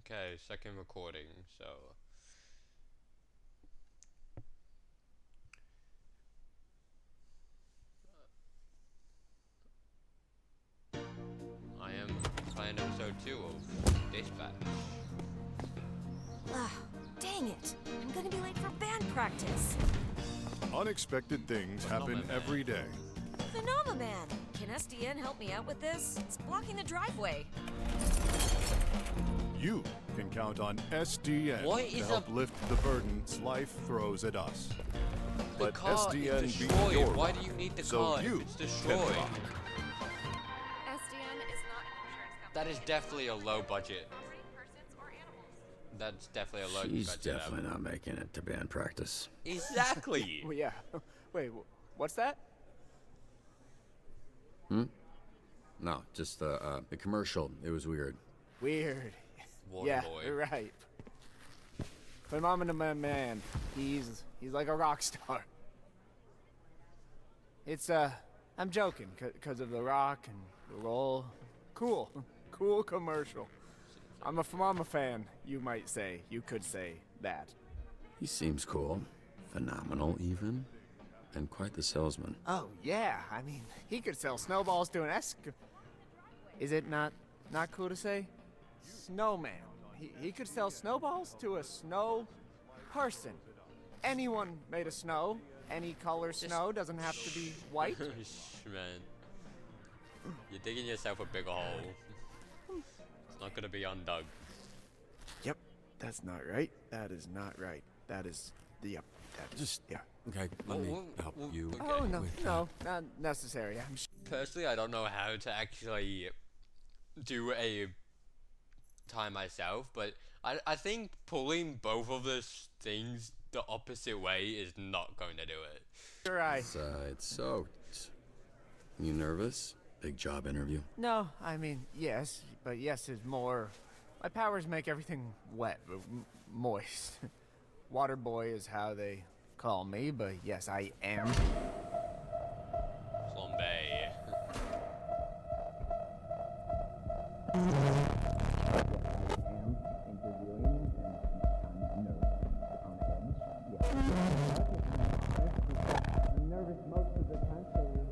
Okay, second recording, so I am playing episode 2 of Dispatch. Ah, dang it. I'm gonna be late for band practice. Unexpected things happen every day. Phenomenon! Can SDN help me out with this? It's blocking the driveway. You can count on SDN What to is help lift the burdens life throws at us. The Let car SDN is be destroyed. your Why rock, do you need the so car you if it's can destroyed? rock. SDN is not an insurance company. That is definitely a low budget. Persons or animals. That's definitely a low She's budget. definitely not making it to band practice. Exactly. Well, yeah. Wait, what's that? No, just the commercial. It was weird. Weird. Water Yeah, boy. you're right. Phenomenon man. He's like a rock star. It's I'm joking, cause of the rock and the roll. Cool, cool commercial. I'm a Phenomenon fan. You might say. You could say that. He seems cool, phenomenal even, and quite the salesman. Oh yeah, I mean, he could sell snowballs to an Is it not cool to say? Snowman. He could sell snowballs to a snow person. Anyone made of snow, any color snow, doesn't have to be white. Man, you're digging yourself a bigger hole. It's not gonna be undug. Yep, that's not right. That is not right. That is yep. That is, Just yeah. okay. Let me help you. okay. Oh no, with no, not necessary. I'm Personally, I don't know how to actually do a time myself, but I think pulling both of those things the opposite way is not going to do it. sure I. It's soaked. You nervous? Big job interview. No, I mean yes, but yes is more. My powers make everything wet, moist. Water boy is how they call me, but yes, I am. Flambe.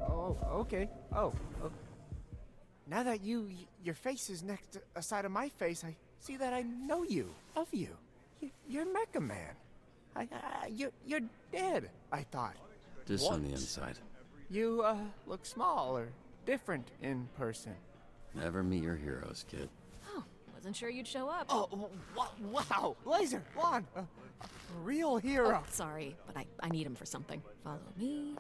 Oh, okay. Oh, now that your face is next to a side of my face, I see that I know you, of you. You're Mecha Man. You're dead. I thought Just What? on the inside. you look small or different in person. Never meet your heroes, kid. Oh, wasn't sure you'd show up. Oh, wow, Laser, Lon, a real hero. Oh, sorry, but I need him for something. Follow me.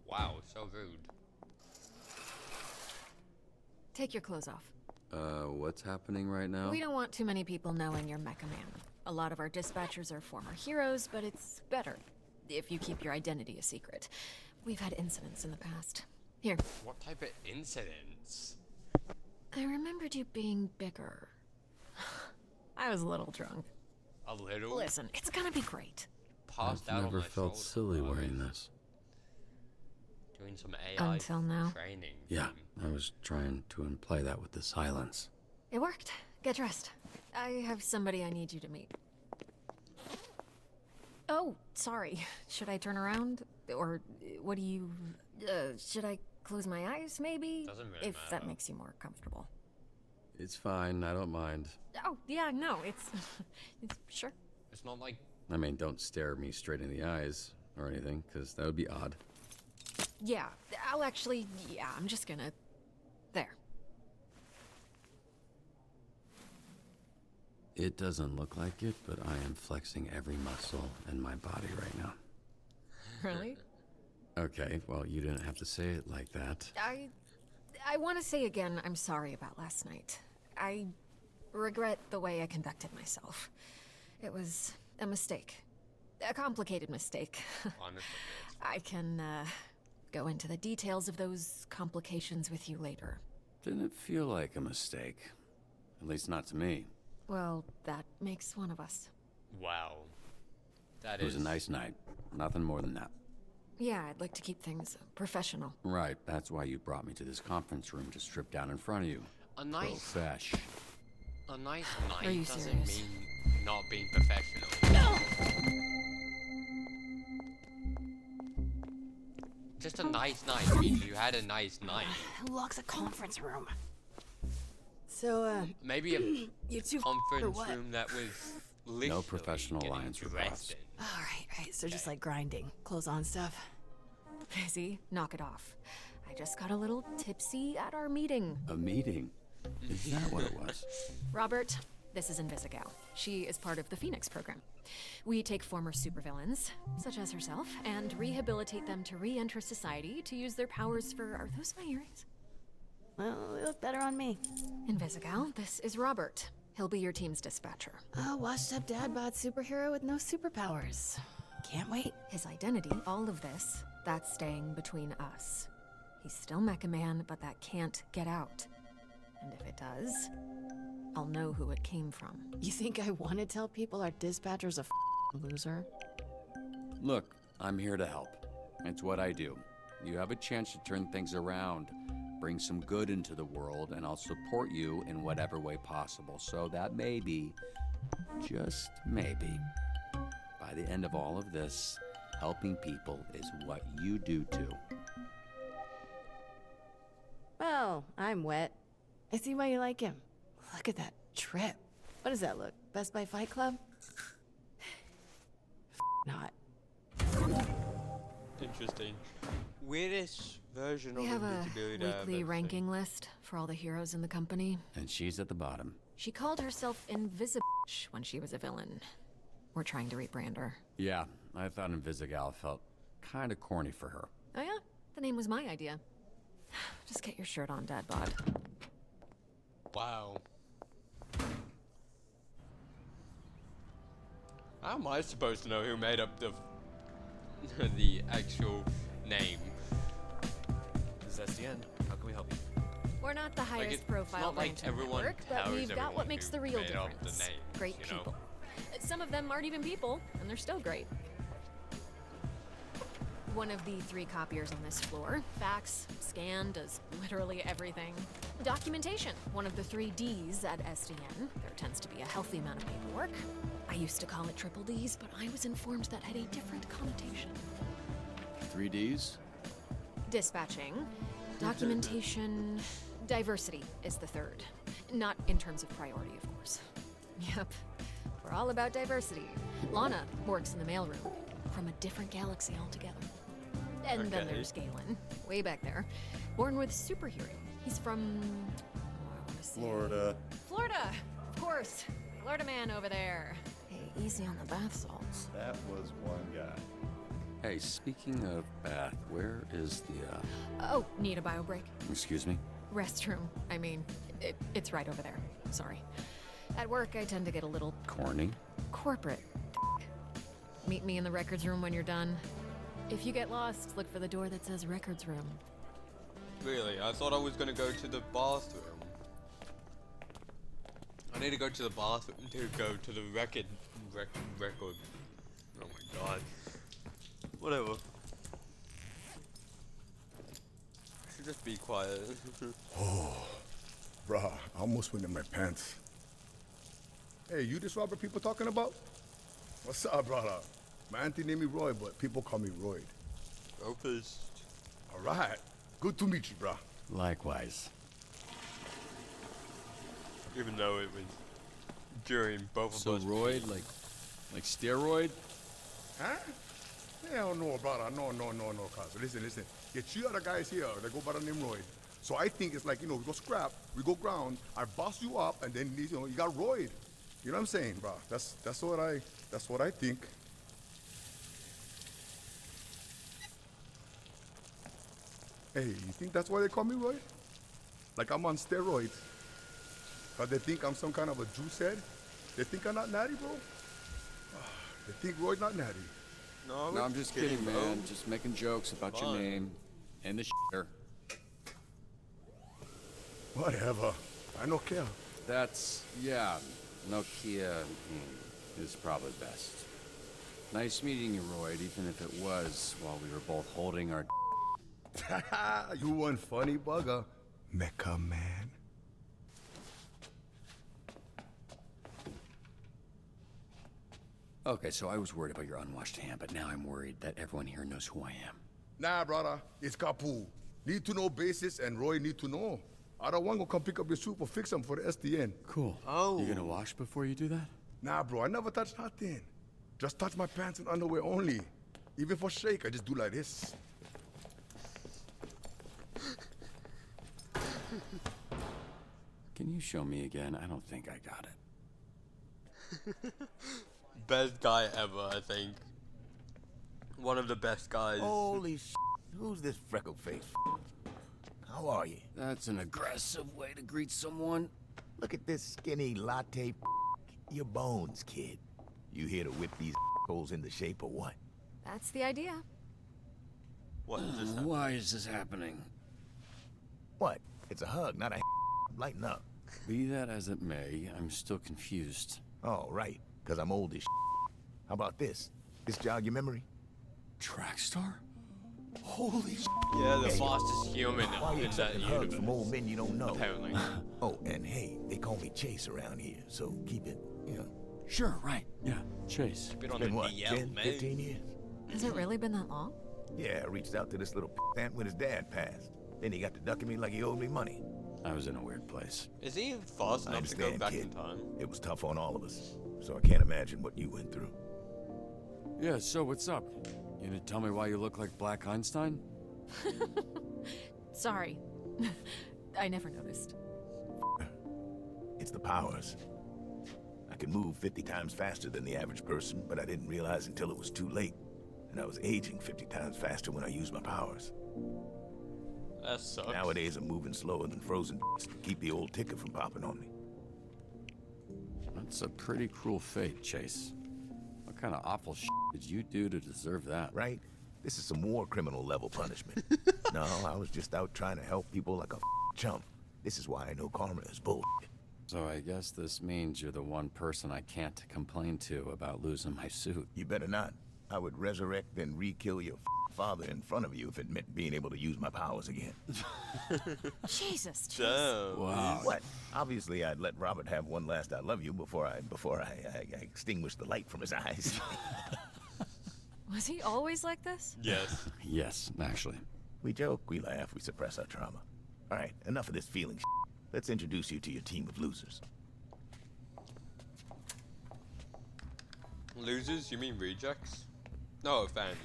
Wow, so rude. Take your clothes off. What's happening right now? We don't want too many people knowing you're Mecha Man. A lot of our dispatchers are former heroes, but it's better if you keep your identity a secret. We've had incidents in the past. Here, What type of incidents? I remembered you being bigger. I was a little drunk. A little? Listen, it's gonna be great. Passed I've out on never my felt shoulder. silly Oh, wearing this. Doing some AI Until now. training. Yeah, I was trying to imply that with the silence. It worked. Get dressed. I have somebody I need you to meet. Oh, sorry. Should I turn around? Or what do you... should I close my eyes, maybe? Doesn't really if that matter. makes you more comfortable. It's fine, I don't mind. Oh, yeah, no, it's... it's sure. It's not like I mean, don't stare me straight in the eyes or anything, because that would be odd. Yeah, I'll actually... Yeah, I'm just gonna... There. It doesn't look like it, but I am flexing every muscle in my body right now. Really? Okay, well, you didn't have to say it like that. I want to say again, I'm sorry about last night. I regret the way I conducted myself. It was a mistake. A complicated mistake. honestly. I can, go into the details of those complications with you later. Didn't feel like a mistake. At least not to me. Well, that makes one of us. Wow. That It was is a nice night. Nothing more than that. Yeah, I'd like to keep things professional. Right, that's why you brought me to this conference room to strip down in front of you. A nice Profesh. A nice Are night you doesn't serious? mean not being professional. Just a nice night means you had a nice night. Who locks a conference room? So, Maybe a you two or conference what? room that was literally No professional getting alliance dressed requests. in. All right. So just like grinding, clothes on stuff. Busy? Knock it off. I just got a little tipsy at our meeting. A meeting? Is that what it was? Robert, this is Invisigal. She is part of the Phoenix program. We take former supervillains, such as herself, and rehabilitate them to re-enter society to use their powers for... Are those my earrings? Well, they look better on me. Invisigal, this is Robert. He'll be your team's dispatcher. A washed-up dad bod superhero with no superpowers. Can't wait. His identity, all of this, that's staying between us. He's still Mecha Man, but that can't get out. And if it does, I'll know who it came from. You think I want to tell people our dispatcher's a loser? Look, I'm here to help. It's what I do. You have a chance to turn things around, bring some good into the world, and I'll support you in whatever way possible. So that maybe, just maybe, by the end of all of this, helping people is what you do too. Well, I'm wet. I see why you like him. Look at that trip. What does that look? Best Buy Fight Club? Not. Interesting. Weirdest version We of have a invisibility I've weekly ever ranking seen. list for all the heroes in the company. And she's at the bottom. She called herself Invisible when she was a villain. We're trying to rebrand her. Yeah, I thought Invisigal felt kind of corny for her. Oh yeah? The name was my idea. Just get your shirt on, Dad Bod. Wow. How am I supposed to know who made up the the actual name? This is SDN. How can we help you? We're not the Like, highest it's profile not like branch in the everyone network, but powers we've got everyone what makes who the real made up the difference. names, Great you know? people. Some of them aren't even people, and they're still great. One of the 3 copiers on this floor. Fax, scan, does literally everything. Documentation, one of the 3 Ds at SDN. There tends to be a healthy amount of paperwork. I used to call it triple Ds, but I was informed that had a different connotation. 3Ds? Dispatching, documentation, diversity is the 3rd. Not in terms of priority, of course. Yep, we're all about diversity. Lana works in the mailroom, from a different galaxy altogether. And then Okay. there's Galen, way back there, born with superhero. He's from, I want to say Florida. Florida, of course. Florida man over there. Hey, easy on the bath salts. That was one guy. Hey, speaking of bath, where is the, Oh, need a bio break? excuse me? Restroom. I mean, it's right over there. Sorry. At work, I tend to get a little Corny? corporate. Meet me in the records room when you're done. If you get lost, look for the door that says records room. Really? I thought I was gonna go to the bathroom. I need to go to the bathroom to go to the record. Oh my god. Whatever. I should just be quiet. Bruh, I almost went in my pants. Hey, you this Robert people talking about? What's up, brother? My auntie named me Roy, but people call me Royd. Opus. All right. Good to meet you, bruh. Likewise. Even though it was during both of So us. roid, like steroid? Huh? Hell no, brother. No, cuz. Listen. Get 3 other guys here that go by the name Royd. So I think it's like, we go scrap, we go ground, I boss you up, and then, you got Royd. You know what I'm saying, bro? That's what I think. Hey, you think that's why they call me Roy? Like I'm on steroids. Cause they think I'm some kind of a juice head? They think I'm not natty, bro? They think Roy's not natty. No, No, I'm just kidding, bro. man. Just making jokes about your Fine. name and the shitter. Whatever. I no care. That's, yeah, Nokia is probably best. Nice meeting you, Royd, even if it was while we were both holding our... You one funny bugger, Mecha Man. Okay, so I was worried about your unwashed hand, but now I'm worried that everyone here knows who I am. Nah, brother, it's Kapu. Need to know basis, and Roy need to know. I don't want to come pick up your soup or fix them for the SDN. Cool. Oh. You gonna wash before you do that? Nah, bro, I never touch nothing. Just touch my pants and underwear only. Even for shake, I just do like this. Can you show me again? I don't think I got it. Best guy ever, I think. One of the best guys. Holy sh**, who's this freckled face? How are you? That's an aggressive way to greet someone. Look at this skinny latte. Your bones, kid. You here to whip these holes into shape or what? That's the idea. What is this? Why is this happening? What? It's a hug, not a lighten up. Be that as it may, I'm still confused. Oh, right, because I'm old as How about this? This jog your memory? Trackstar? Holy sh**. Yeah, the Hey, fastest human Why you in that accepting hugs from old universe. men you don't know? Apparently. Oh, and hey, they call me Chase around here, so keep it, Sure, right. Yeah, Chase. Been on Been the what, DL, 10, man. 15 years? Has it really been that long? Yeah, I reached out to this little ant when his dad passed. Then he got to ducking me like he owed me money. I was in a weird place. Is he fast I enough to go understand, back kid. in time? It was tough on all of us, so I can't imagine what you went through. Yeah, so what's up? You gonna tell me why you look like Black Einstein? Sorry. I never noticed. It's the powers. I can move 50 times faster than the average person, but I didn't realize until it was too late. And I was aging 50 times faster when I used my powers. That sucks. Nowadays, I'm moving slower than frozen to keep the old ticker from popping on me. That's a pretty cruel fate, Chase. What kind of awful shit did you do to deserve that? Right? This is some war criminal level punishment. No, I was just out trying to help people like a chump. This is why I know karma is bullshit. So I guess this means you're the one person I can't complain to about losing my suit. You better not. I would resurrect and re-kill your father in front of you if it meant being able to use my powers again. Jesus, Chase. Damn. Wow. What? Obviously, I'd let Robert have one last "I love you" before I extinguished the light from his eyes. Was he always like this? Yes. Yes, actually. We joke, we laugh, we suppress our trauma. All right, enough of this feeling. Let's introduce you to your team of losers. Losers? You mean rejects? No offense.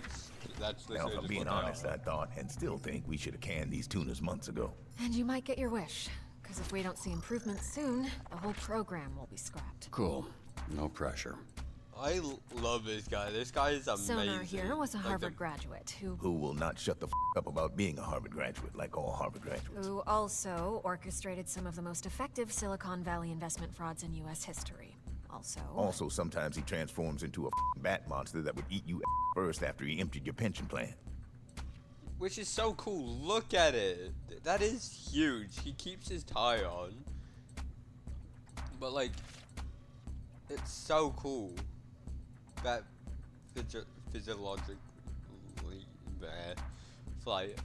That's Now, if literally I'm just being what they honest, are. I thought and still think we should have canned these tunas months ago. And you might get your wish. Because if we don't see improvements soon, the whole program will be scrapped. Cool. No pressure. I love this guy. This guy is amazing. Sonar here was a Like the- Harvard graduate Who will not shut the up about being a Harvard graduate like all Harvard graduates. who also orchestrated some of the most effective Silicon Valley investment frauds in U.S. history. Also, sometimes he transforms into a bat monster that would eat you first after he emptied your pension plan. Which is so cool. Look at it. That is huge. He keeps his tie on. But like, it's so cool. That physiologically flight.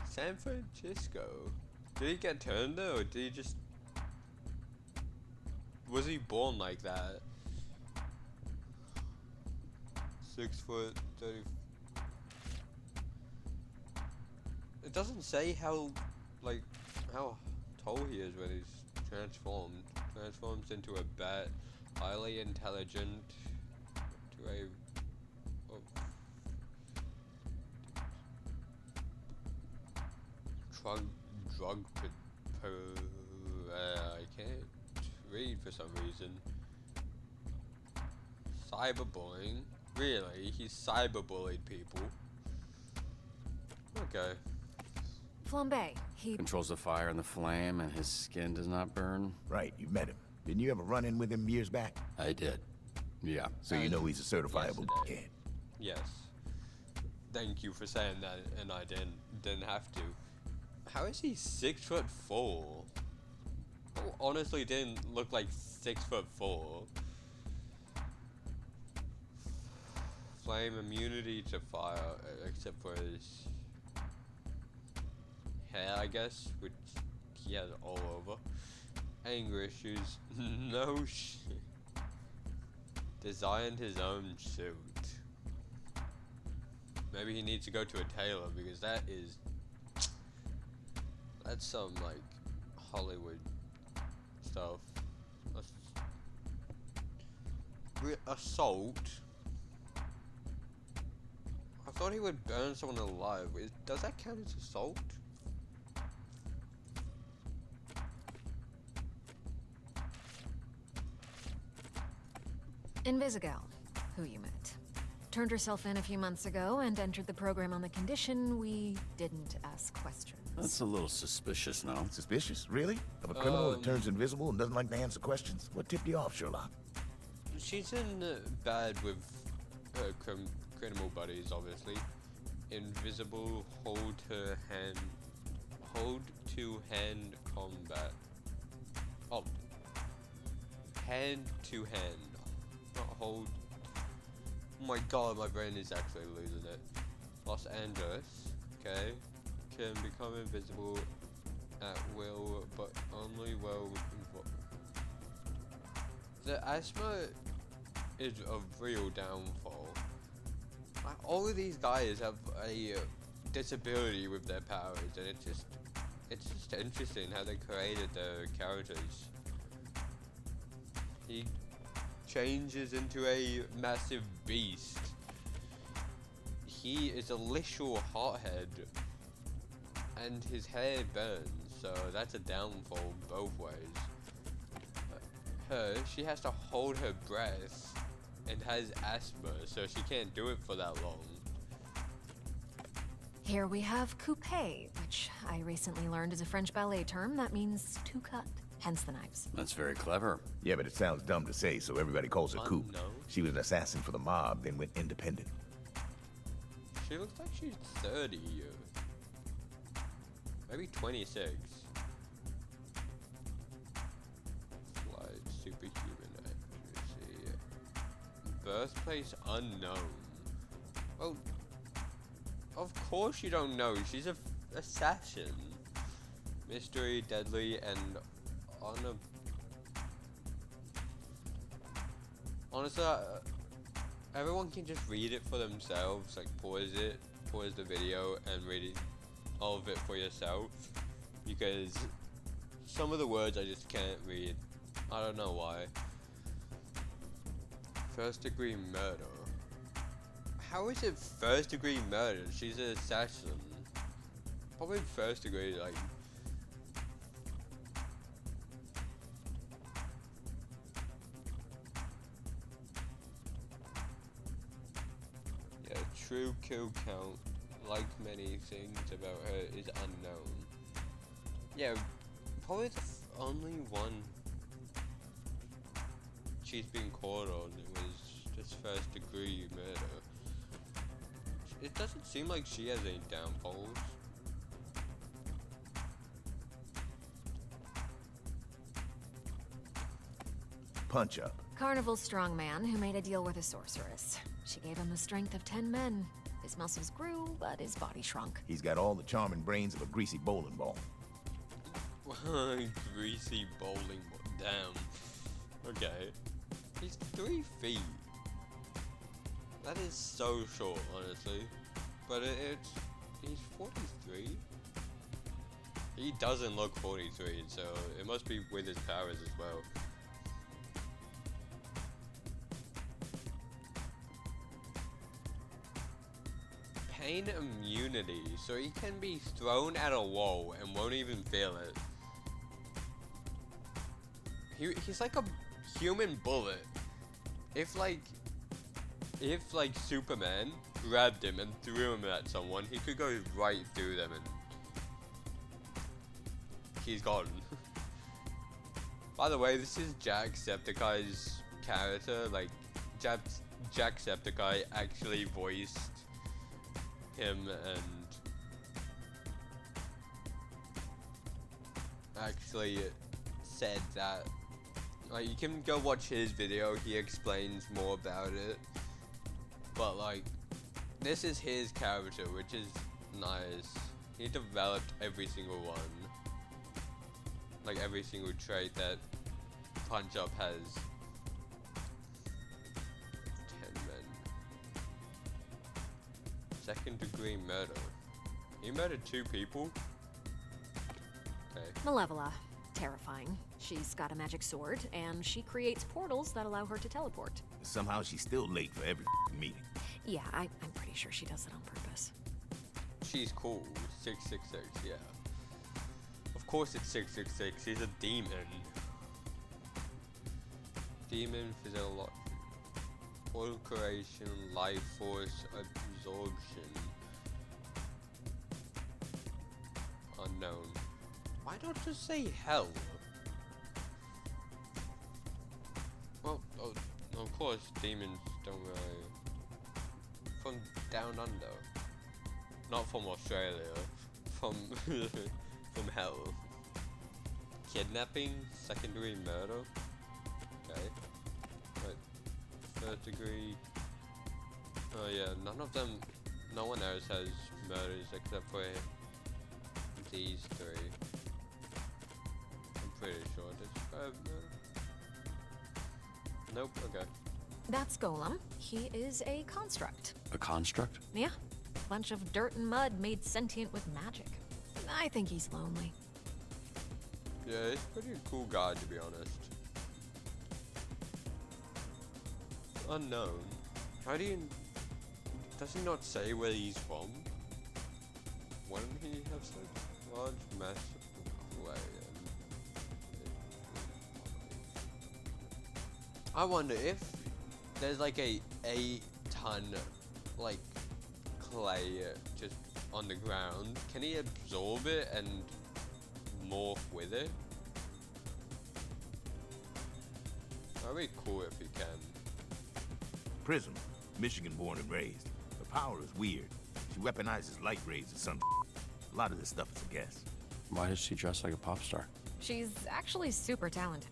San Francisco. Did he get turned there, or did he just? Was he born like that? 6 foot 30. It doesn't say how tall he is when he's transformed. Transforms into a bat, highly intelligent, to a I can't read for some reason. Cyberbullying? Really? He's cyberbullied people? Okay. Flambe, he Controls the fire and the flame, and his skin does not burn. Right, you met him. Didn't you ever run in with him years back? I did. Yeah. So you know he's a certifiable kid. Yes. Thank you for saying that, and I didn't have to. How is he 6'4"? Honestly, didn't look like 6'4". flame, immunity to fire, except for his hair, I guess, which he has all over. Anger issues, no shit. Designed his own suit. Maybe he needs to go to a tailor because that's some like Hollywood stuff. Assault. I thought he would burn someone alive. Does that count as assault? Invisigal, who you met. Turned herself in a few months ago and entered the program on the condition we didn't ask questions. That's a little suspicious now. Suspicious? Really? Of a criminal that turns invisible and doesn't like to answer questions? What tipped you off, Sherlock? She's in bad with her criminal buddies, obviously. Invisible, hold to hand combat. Oh, hand to hand, not hold. Oh my god, my brain is actually losing it. Los Angeles, okay, can become invisible at will, but only well involved. The asthma is a real downfall. All of these guys have a disability with their powers, and it's just interesting how they created their characters. He changes into a massive beast. He is a literal hothead, and his hair burns, so that's a downfall both ways. She has to hold her breath and has asthma, so she can't do it for that long. Here we have coupé, which I recently learned is a French ballet term that means to cut, hence the knives. That's very clever. Yeah, but it sounds dumb to say, so everybody calls her Coop. Unknown? She was an assassin for the mob, then went independent. She looks like she's 30. Maybe 26. Flight, superhuman accuracy. Birthplace unknown. Well, of course you don't know. She's a assassin. Mystery, deadly, and honor. Honestly, everyone can just read it for themselves. Like pause the video, and read it, all of it for yourself. Because some of the words I just can't read. I don't know why. First degree murder. How is it first degree murder? She's an assassin. Probably first degree, like. Yeah, true kill count, like many things about her, is unknown. Yeah, probably the only one she's been caught on was just first degree murder. It doesn't seem like she has any downfalls. Punch up. Carnival's strongman who made a deal with a sorceress. She gave him the strength of 10 men. His muscles grew, but his body shrunk. He's got all the charming brains of a greasy bowling ball. Greasy bowling ball. Damn. Okay. He's 3 feet. That is so short, honestly. But he's 43. He doesn't look 43, so it must be with his powers as well. Pain immunity, so he can be thrown at a wall and won't even feel it. He's like a human bullet. If like Superman grabbed him and threw him at someone, he could go right through them and he's gone. By the way, this is Jacksepticeye's character. Like, Jacksepticeye actually voiced him and actually said that. Like, you can go watch his video, he explains more about it. but like, this is his character, which is nice. He developed every single one. Like every single trait that Punch Up has. 10 men. Second degree murder. He murdered 2 people? Okay. Malevola. Terrifying. She's got a magic sword, and she creates portals that allow her to teleport. Somehow she's still late for every meeting. Yeah, I'm pretty sure she does it on purpose. She's cool. 666, yeah. Of course it's 666. He's a demon. Demon physiology. Oil creation, life force absorption. Unknown. Why not just say hell? Well, of course, demons don't really. From down under. Not from Australia. From from hell. Kidnapping, second degree murder. Okay. Right. Third degree. Oh yeah, none of them. No one else has murders except for these 3. I'm pretty sure. Describe murder. Nope. Okay. That's Golem. He is a construct. A construct? Yeah. Bunch of dirt and mud made sentient with magic. I think he's lonely. Yeah, he's a pretty cool guy to be honest. Unknown. How do you... Does he not say where he's from? Wouldn't he have said large mass of clay and... I wonder if there's like a ton like clay just on the ground, can he absorb it and morph with it? That'd be cool if he can. Prism, Michigan born and raised. Her power is weird. She weaponizes light rays or something. A lot of this stuff is a guess. Why does she dress like a pop star? She's actually super talented.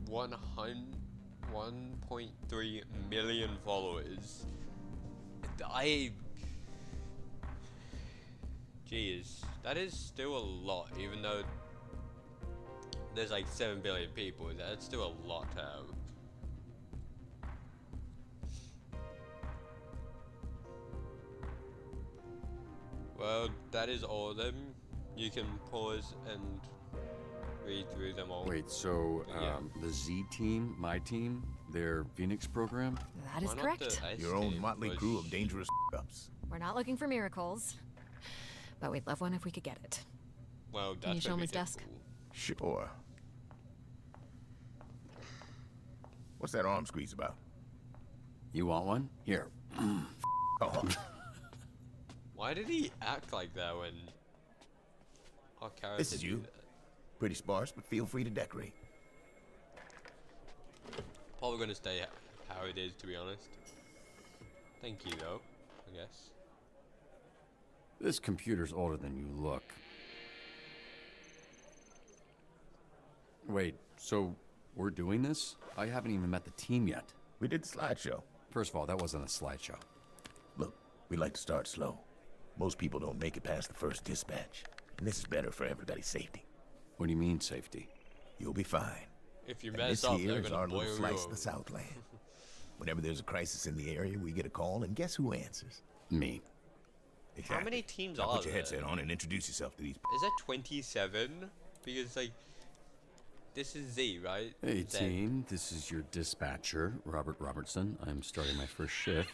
1.3 million followers. Jeez, that is still a lot, even though there's like 7 billion people. That's still a lot to have. Well, that is all of them. You can pause and read through them all. Wait, so Yeah. the Z team, my team, their Phoenix program? That is Why not correct. the S Your own team? motley Was- crew of dangerous ups. We're not looking for miracles, but we'd love one if we could get it. Well, that's Can you show him gonna his be desk? difficult. Sure. What's that arm squeeze about? You want one? Here. Oh, Why did he act like that when our character this is did you. that? Pretty sparse, but feel free to decorate. Probably gonna stay how it is, to be honest. Thank you, though, I guess. This computer's older than you look. Wait, so we're doing this? I haven't even met the team yet. We did the slideshow. First of all, that wasn't a slideshow. Look, we like to start slow. Most people don't make it past the first dispatch. And this is better for everybody's safety. What do you mean, safety? You'll be fine. If you And mess this up, here they're is gonna our boil little you slice of over. the Southland. Whenever there's a crisis in the area, we get a call, and guess who answers? Me. How many teams now are put your there? headset on and introduce yourself to these. Is that 27? Because, like, this is Z, right? Hey, Z. team. This is your dispatcher, Robert Robertson. I'm starting my first shift.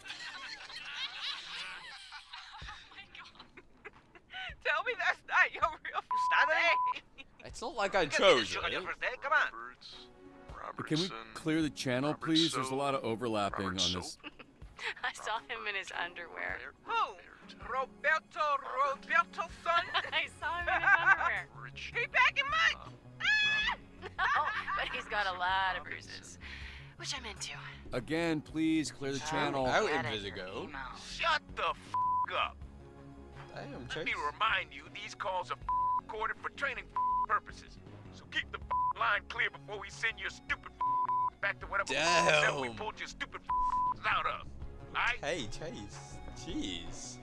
Tell me that's not your real name. It's not like I chose, right? Come on. But can we clear the channel, please? There's a lot of overlapping on this. I saw him in his underwear. Who? Roberto's son? I saw him in his underwear. He back in mine. No, but he's got a lot of bruises, which I'm into. Again, please clear the channel. Out Get in it, Visigo. email. Shut the up. Damn, Let Chase. me remind you, these calls are recorded for training purposes. So keep the line clear before we send your stupid back to whatever bullshit we Damn. pulled your stupid out of. Alright? Hey, Chase. Jeez.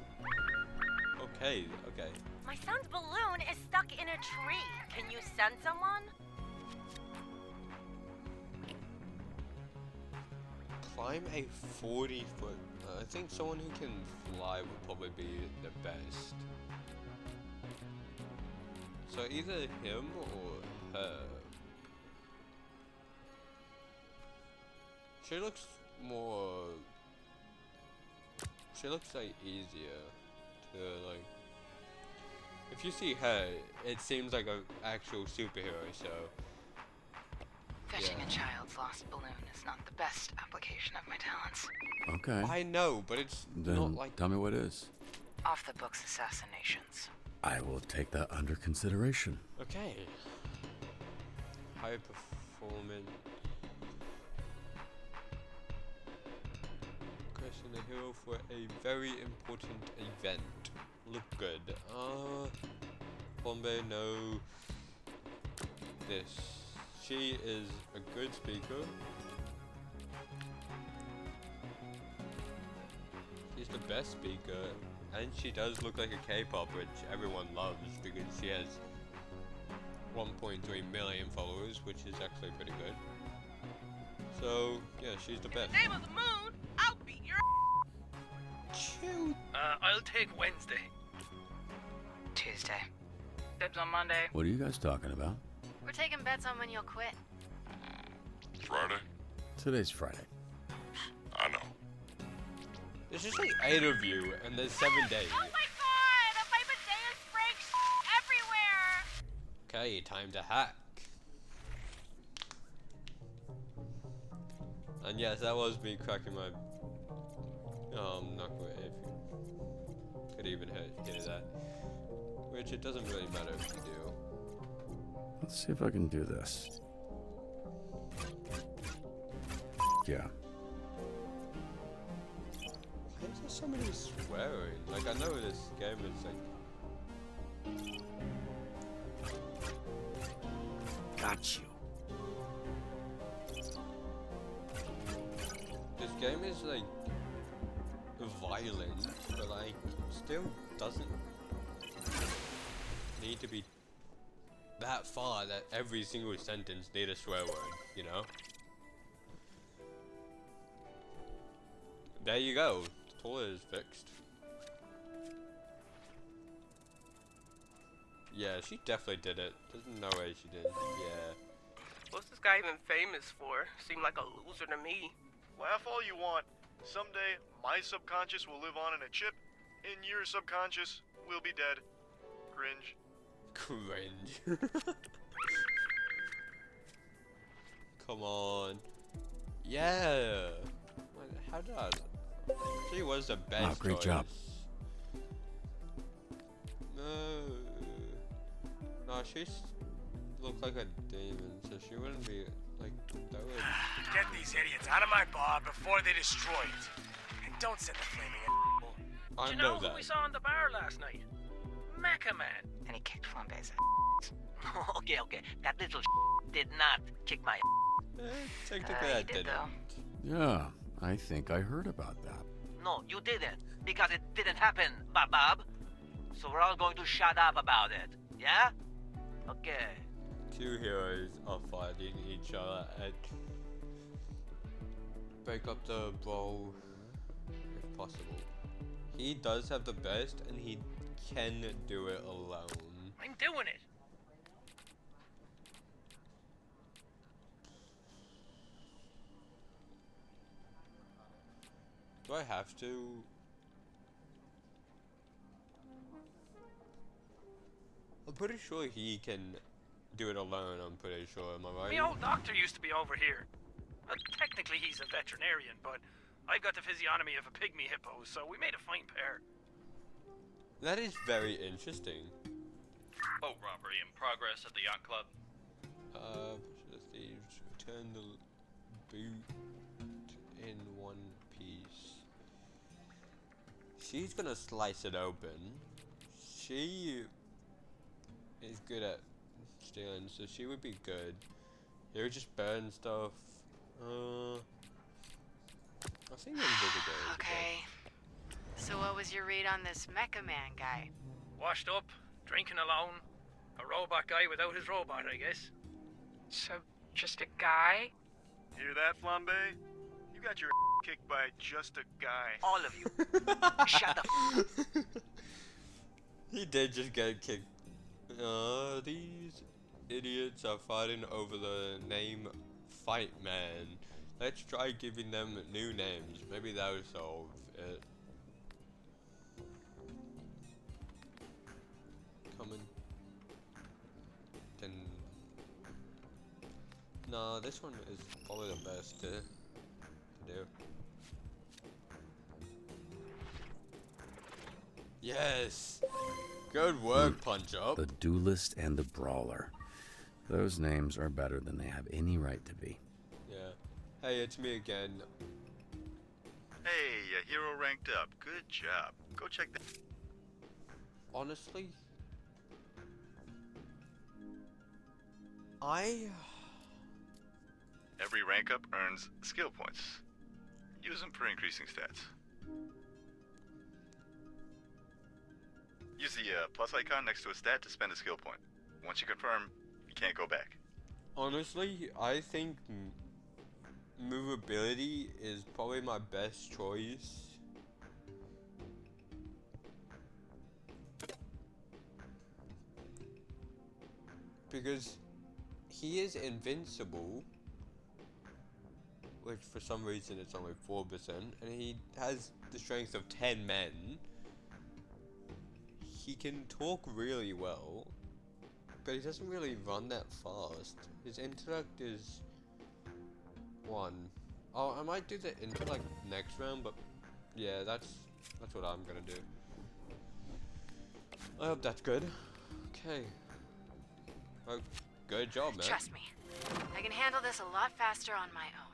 Okay, okay. My son's balloon is stuck in a tree. Can you send someone? Climb a 40-foot. I think someone who can fly would probably be the best. So either him or her. She looks more. She looks like easier to like. If you see her, it seems like an actual superhero. So. Fetching Yeah. a child's lost balloon is not the best application of my talents. Okay. I know, but it's Then not like. tell me what is. Off the books assassinations. I will take that under consideration. Okay. High performance. Question the hero for a very important event. Look good. Bombay, no. This. She is a good speaker. She's the best speaker. And she does look like a K-pop, which everyone loves because she has 1.3 million followers, which is actually pretty good. So, yeah, she's the best. Name of the moon, I'll beat your Shoot. I'll take Wednesday. Tuesday. Dibs on Monday. What are you guys talking about? We're taking bets on when you'll quit. Friday? Today's Friday. I know. There's just like 8 of you, and there's 7 days. Oh my god! My Amadeus breaks everywhere! Okay, time to hack. And yes, that was me cracking my knuckle, if you could even hear that. Which it doesn't really matter if you do. Let's see if I can do this. Yeah. Why is there so many swearing? Like, I know this game is like. Got you. This game is like. Violent, but like. Still doesn't. Need to be. That far that every single sentence need a swear word, you know? There you go. The toilet is fixed. Yeah, she definitely did it. There's no way she didn't. Yeah. What's this guy even famous for? Seemed like a loser to me. Laugh all you want. Someday, my subconscious will live on in a chip, and your subconscious will be dead. Cringe. Cringe. Come on. Yeah. How did I? She was the best. Great choice. job. No, she's looked like a demon, so she wouldn't be like that would. Get these idiots out of my bar before they destroy it. And don't send the flaming I Do you know know that. who we saw in the bar last night? Mecha Man. And he kicked Flambe's Okay, that little did not kick my Technically, he I did, didn't. though. Yeah, I think I heard about that. No, you didn't. Because it didn't happen, Bob. So we're all going to shut up about it. Yeah? Okay. 2 heroes are fighting each other and break up the brawl if possible. He does have the best and he can do it alone. I'm doing it. Do I have to? I'm pretty sure he can do it alone, I'm pretty sure, am I right? My old doctor used to be over here. Technically he's a veterinarian, but I've got the physiognomy of a pygmy hippo, so we made a fine pair. That is very interesting. Boat robbery in progress at the yacht club. The thieves return the boot in one piece. She's gonna slice it open. She is good at stealing, so she would be good. He would just burn stuff. I think Invisible is Okay. So what was your read on this Mecha Man guy? Washed up, drinking alone. A robot guy without his robot, I guess. So, just a guy? Hear that, Flambe? You got your kicked by just a guy. All of you. Shut the He did just get kicked. These idiots are fighting over the name Fight Man. Let's try giving them new names. Maybe that'll solve it. Coming. Then. No, this one is probably the best to do. Yes! Good work, Punch Up. The Duelist and the Brawler. Those names are better than they have any right to be. Yeah. Hey, it's me again. Hey, hero ranked up. Good job. Go check that. Honestly, Every rank up earns skill points. Use them for increasing stats. Use the plus icon next to a stat to spend a skill point. Once you confirm, you can't go back. Honestly, I think movability is probably my best choice. Because he is invincible, which for some reason it's only 4%, and he has the strength of 10 men. He can talk really well, but he doesn't really run that fast. His intellect is 1. Oh, I might do the intellect next round, but yeah, that's what I'm gonna do. I hope that's good. Okay. Oh, good job, man. Trust me, I can handle this a lot faster on my own.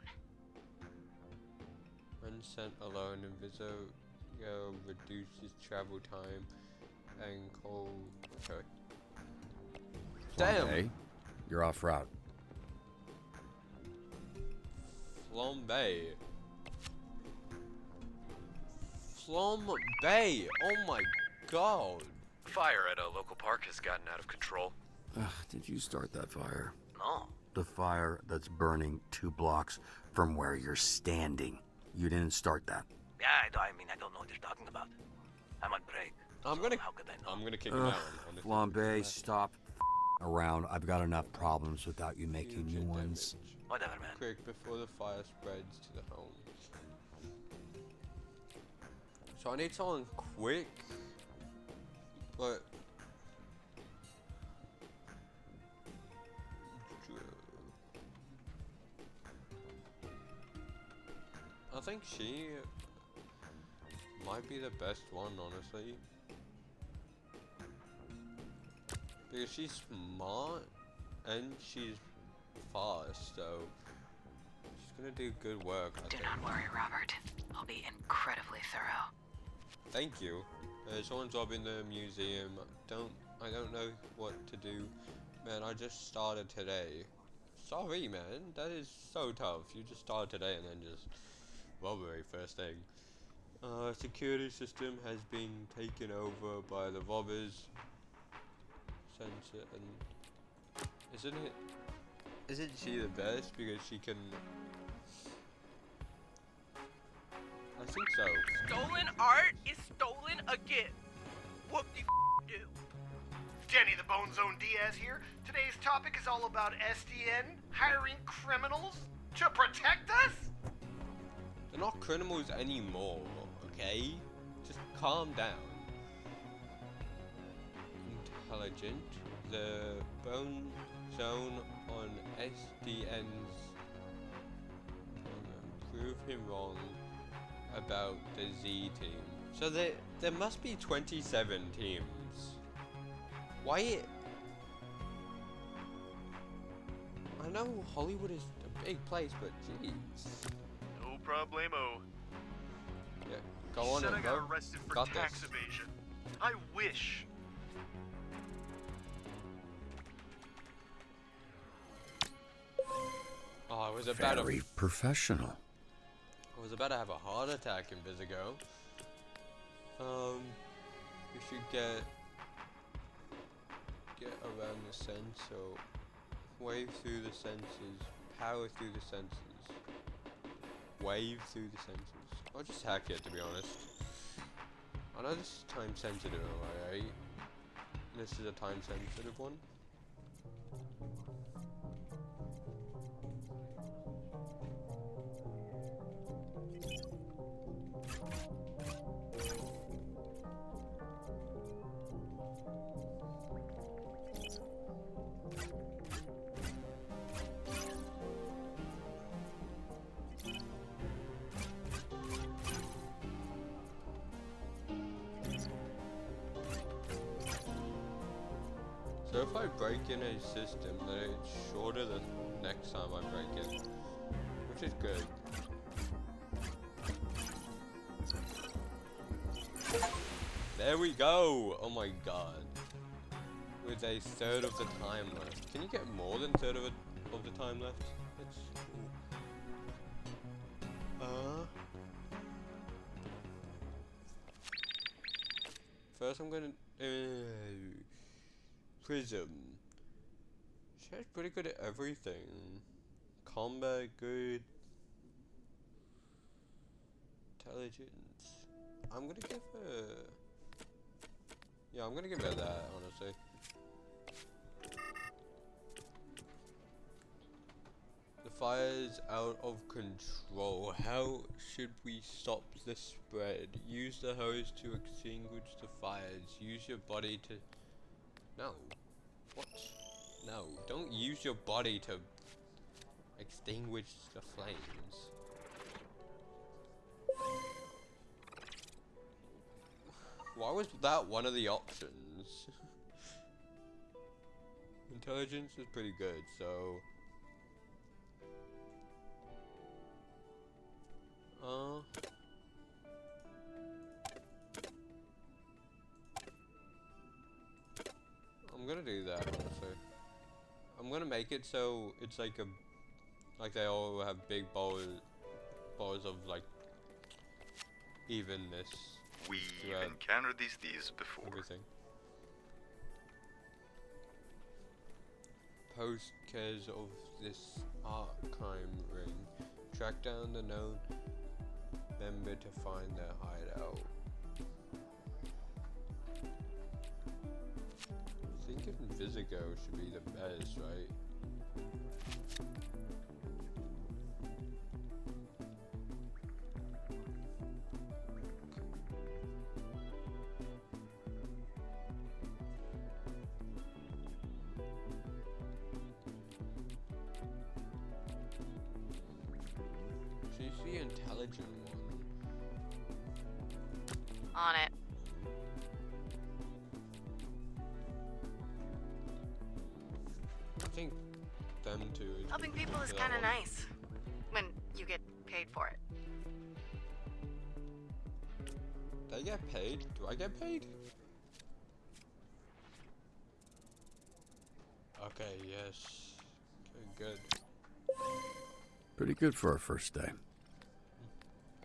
When sent alone, Inviso reduces travel time and cold. Okay. Damn! Flambe, you're off route. Flambe. Flambe! Oh my god! Fire at a local park has gotten out of control. Did you start that fire? No. The fire that's burning 2 blocks from where you're standing. You didn't start that. Yeah, I mean, I don't know what you're talking about. I'm on break. I'm gonna kick him out. Flambe, stop around. I've got enough problems without you making new ones. Whatever, man. Quick before the fire spreads to the homes. So I need someone quick, but I think she might be the best one, honestly. Because she's smart and she's fast, so she's gonna do good work. I Do think. not worry, Robert. I'll be incredibly thorough. Thank you. Someone's robbing the museum. I don't know what to do. Man, I just started today. Sorry, man. That is so tough. You just started today and then just robbery first thing. Security system has been taken over by the robbers. Sensor and isn't she the best because she can? I think so. Stolen art is stolen again. What the do? Danny the Bone Zone Diaz here. Today's topic is all about SDN hiring criminals to protect us. They're not criminals anymore, okay? Just calm down. Intelligent. The Bone Zone on SDN's prove him wrong about the Z team. So there must be 27 teams. Why? I know Hollywood is a big place, but jeez. No problemo. Yeah, go on Said and I got go. arrested for Got tax this. evasion. I wish. Oh, I was about Very professional. I was about to have a heart attack in Visigo. We should get around the sensor, wave through the sensors, power through the sensors, wave through the sensors. I'll just hack it, to be honest. I know this is time sensitive, right? This is a time sensitive one. So if I break in a system, then it's shorter than next time I break in, which is good. There we go! Oh my god. With a third of the time left. Can you get more than third of the time left? That's cool. First I'm gonna... Prism. She's pretty good at everything. Combat, good. Intelligence. I'm gonna give her... Yeah, I'm gonna give her that, honestly. The fire's out of control. How should we stop the spread? Use the hose to extinguish the fires. Use your body to... No. What? No, don't use your body to extinguish the flames. Why was that one of the options? Intelligence is pretty good, so... I'm gonna do that, honestly. I'm gonna make it so it's like they all have big bowls of like evenness. We've encountered these thieves before. Everything. Postcards of this archive ring. Track down the known member to find their hideout. I think Invisigo should be the best, right? She's the intelligent one. On it. I think them two is Helping people is that kind of one. nice when you get paid for it. They get paid? Do I get paid? Okay, yes. Okay, good. Pretty good for our first day.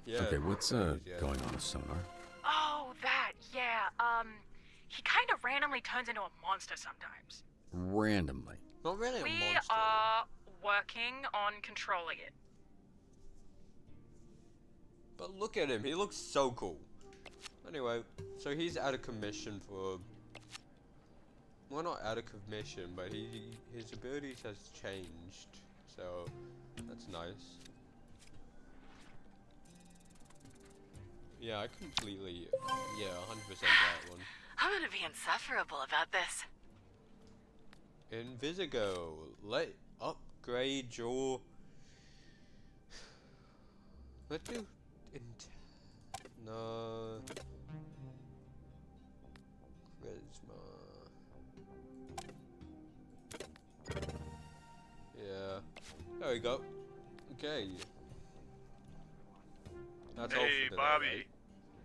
Yeah. Okay, what's yeah. going on with Sonar? Oh, that, yeah. He kind of randomly turns into a monster sometimes. Randomly. Not really a We monster. are working on controlling it. But look at him, he looks so cool. Anyway, so he's out of commission for... Well, not out of commission, but his abilities has changed. So, that's nice. Yeah, I completely... Yeah, 100% that one. I'm gonna be insufferable about this. Invisigo, let upgrade your... Let's do... No... Charisma... Yeah. There we go. Okay. That's all Hey, for today, Bobby. right?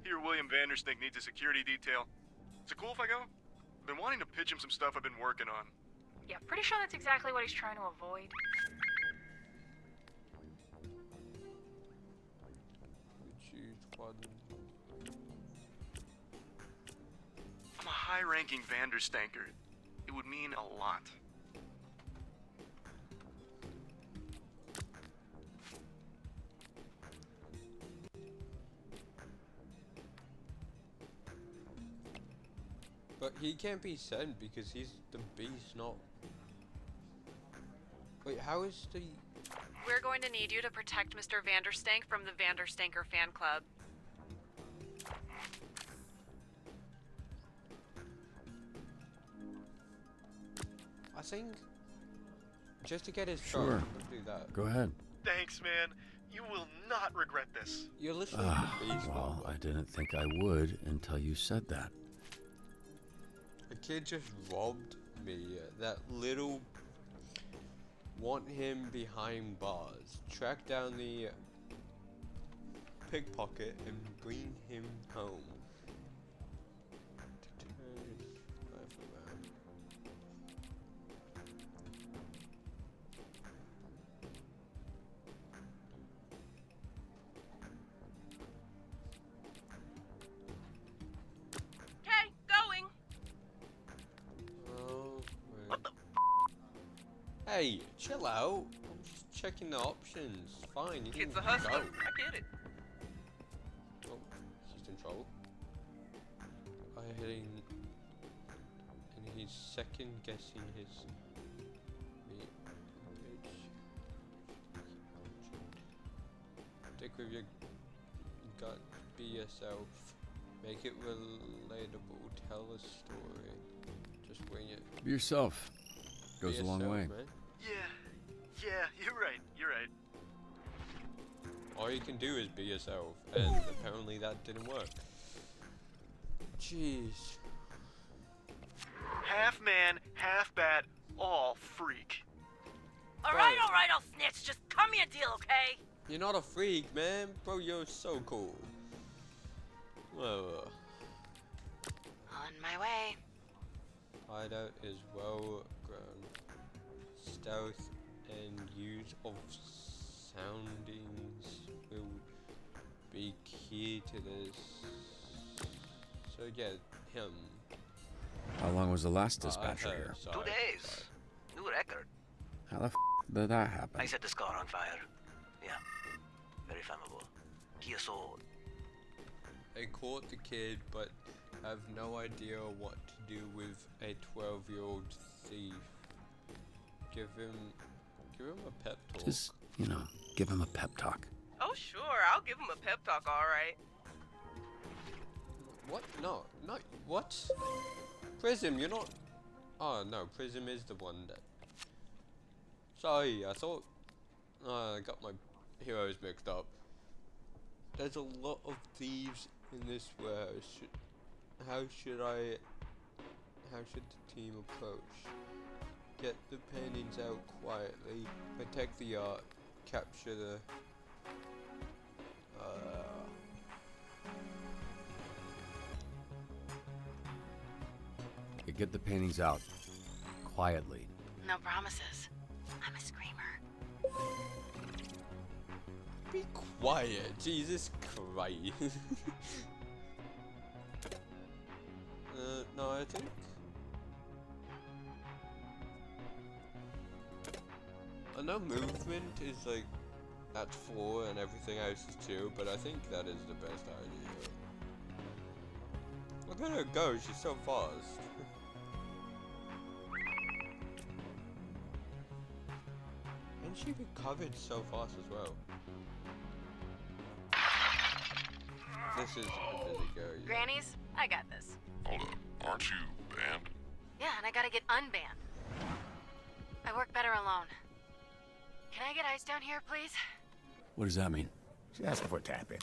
Here, William Vandersnake needs a security detail. Is it cool if I go? I've been wanting to pitch him some stuff I've been working on. Yeah, pretty sure that's exactly what he's trying to avoid. I'm a high-ranking Vanderstanker. It would mean a lot. But he can't be sent because he's the beast, not... Wait, how is the... We're going to need you to protect Mr. Vanderstank from the Vanderstanker fan club. I think... Just to get his Sure. phone, do that. Go ahead. Thanks, man. You will not regret this. You're listening to Beast. Well, I didn't think I would until you said that. A kid just robbed me. That little... Want him behind bars. Track down the pickpocket and bring him home. Okay, going. Oh, what the Hey, chill out. I'm just checking the options. Fine, you Kid's can a hustler. go. I get it. Oh, he's in trouble. Hitting, and he's second guessing his Stick with your gut, be yourself, make it relatable, tell a story, just wing it. Be yourself. Goes Be a long yourself, way. man. Yeah, you're right, you're right. All you can do is be yourself, and apparently that didn't work. Jeez. Half man, half bat, all freak. Alright, I'll snitch. Just cut me a deal, okay? You're not a freak, man. Bro, you're so cool. Whoa. On my way. Hideout is well grown. Stealth and use of soundings will be key to this. So yeah, him. How long was the last dispatcher here? 2 days. New record. How the f did that happen? I set this car on fire. Yeah. Very flammable. Kia Soul. They caught the kid, but have no idea what to do with a 12-year-old thief. Give him a pep talk. Just, give him a pep talk. Oh, sure. I'll give him a pep talk, all right. What? No, what? Prism, you're not... Oh, no, Prism is the one that... Sorry, I thought... I got my heroes mixed up. There's a lot of thieves in this warehouse. How should the team approach? Get the paintings out quietly, protect the art, capture the... Get the paintings out. Quietly. No promises. I'm a screamer. Be quiet, Jesus Christ. No, I think... I know movement is like at 4 and everything else is 2, but I think that is the best idea. Look at her go, she's so fast. And she recovered so fast as well. This is a busy girl. Yeah. Grannies, I got this. Hold up, aren't you banned? Yeah, and I gotta get unbanned. I work better alone. Can I get ice down here, please? What does that mean? She's asking for a tap-in.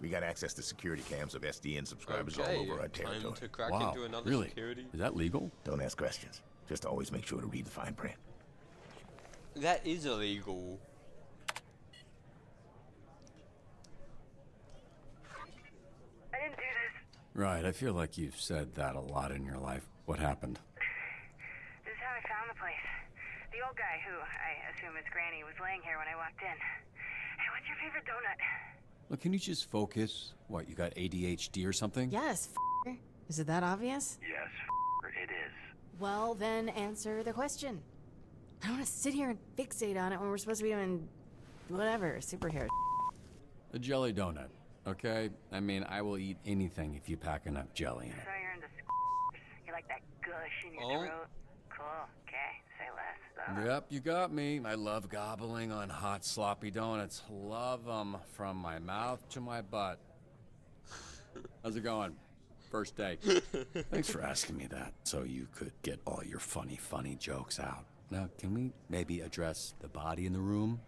We got access to security cams of SDN subscribers all over our territory. Time to crack Wow, into another really? security. Is that legal? Don't ask questions. Just always make sure to read the fine print. That is illegal. I didn't do this. Right, I feel like you've said that a lot in your life. What happened? This is how I found the place. The old guy, who I assume is Granny, was laying here when I walked in. Hey, what's your favorite donut? Look, can you just focus? What, you got ADHD or something? Yes, f***er. Is it that obvious? Yes, it is. Well, then answer the question. I don't want to sit here and fixate on it when we're supposed to be doing whatever, superhero. A jelly donut, okay? I mean, I will eat anything if you pack enough jelly in it. So you're into you like that gush in your throat? Cool. Okay. Say less. Yep, you got me. I love gobbling on hot, sloppy donuts. Love them from my mouth to my butt. How's it going? First day. Thanks for asking me that, so you could get all your funny jokes out. Now, can we maybe address the body in the room?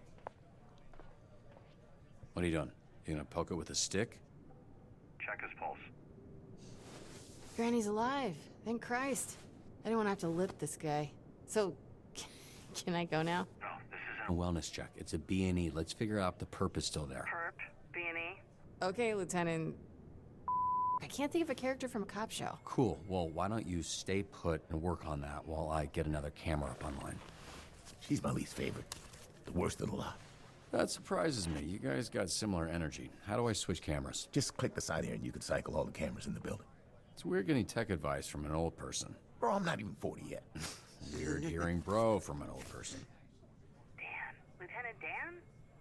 What are you doing? You gonna poke it with a stick? Check his pulse. Granny's alive. Thank Christ. I didn't want to have to lip this guy. So, can I go now? No, this A wellness check. It's a B&E. Let's figure out the perp is still there. Perp, B&E. Okay, Lieutenant. I can't think of a character from a cop show. Cool. Well, why don't you stay put and work on that while I get another camera up online? She's my least favorite. The worst of the lot. That surprises me. You guys got similar energy. How do I switch cameras? Just click the side here and you can cycle all the cameras in the building. It's weird getting tech advice from an old person. Bro, I'm not even 40 yet. Weird hearing bro from an old person. Dan. Lieutenant Dan?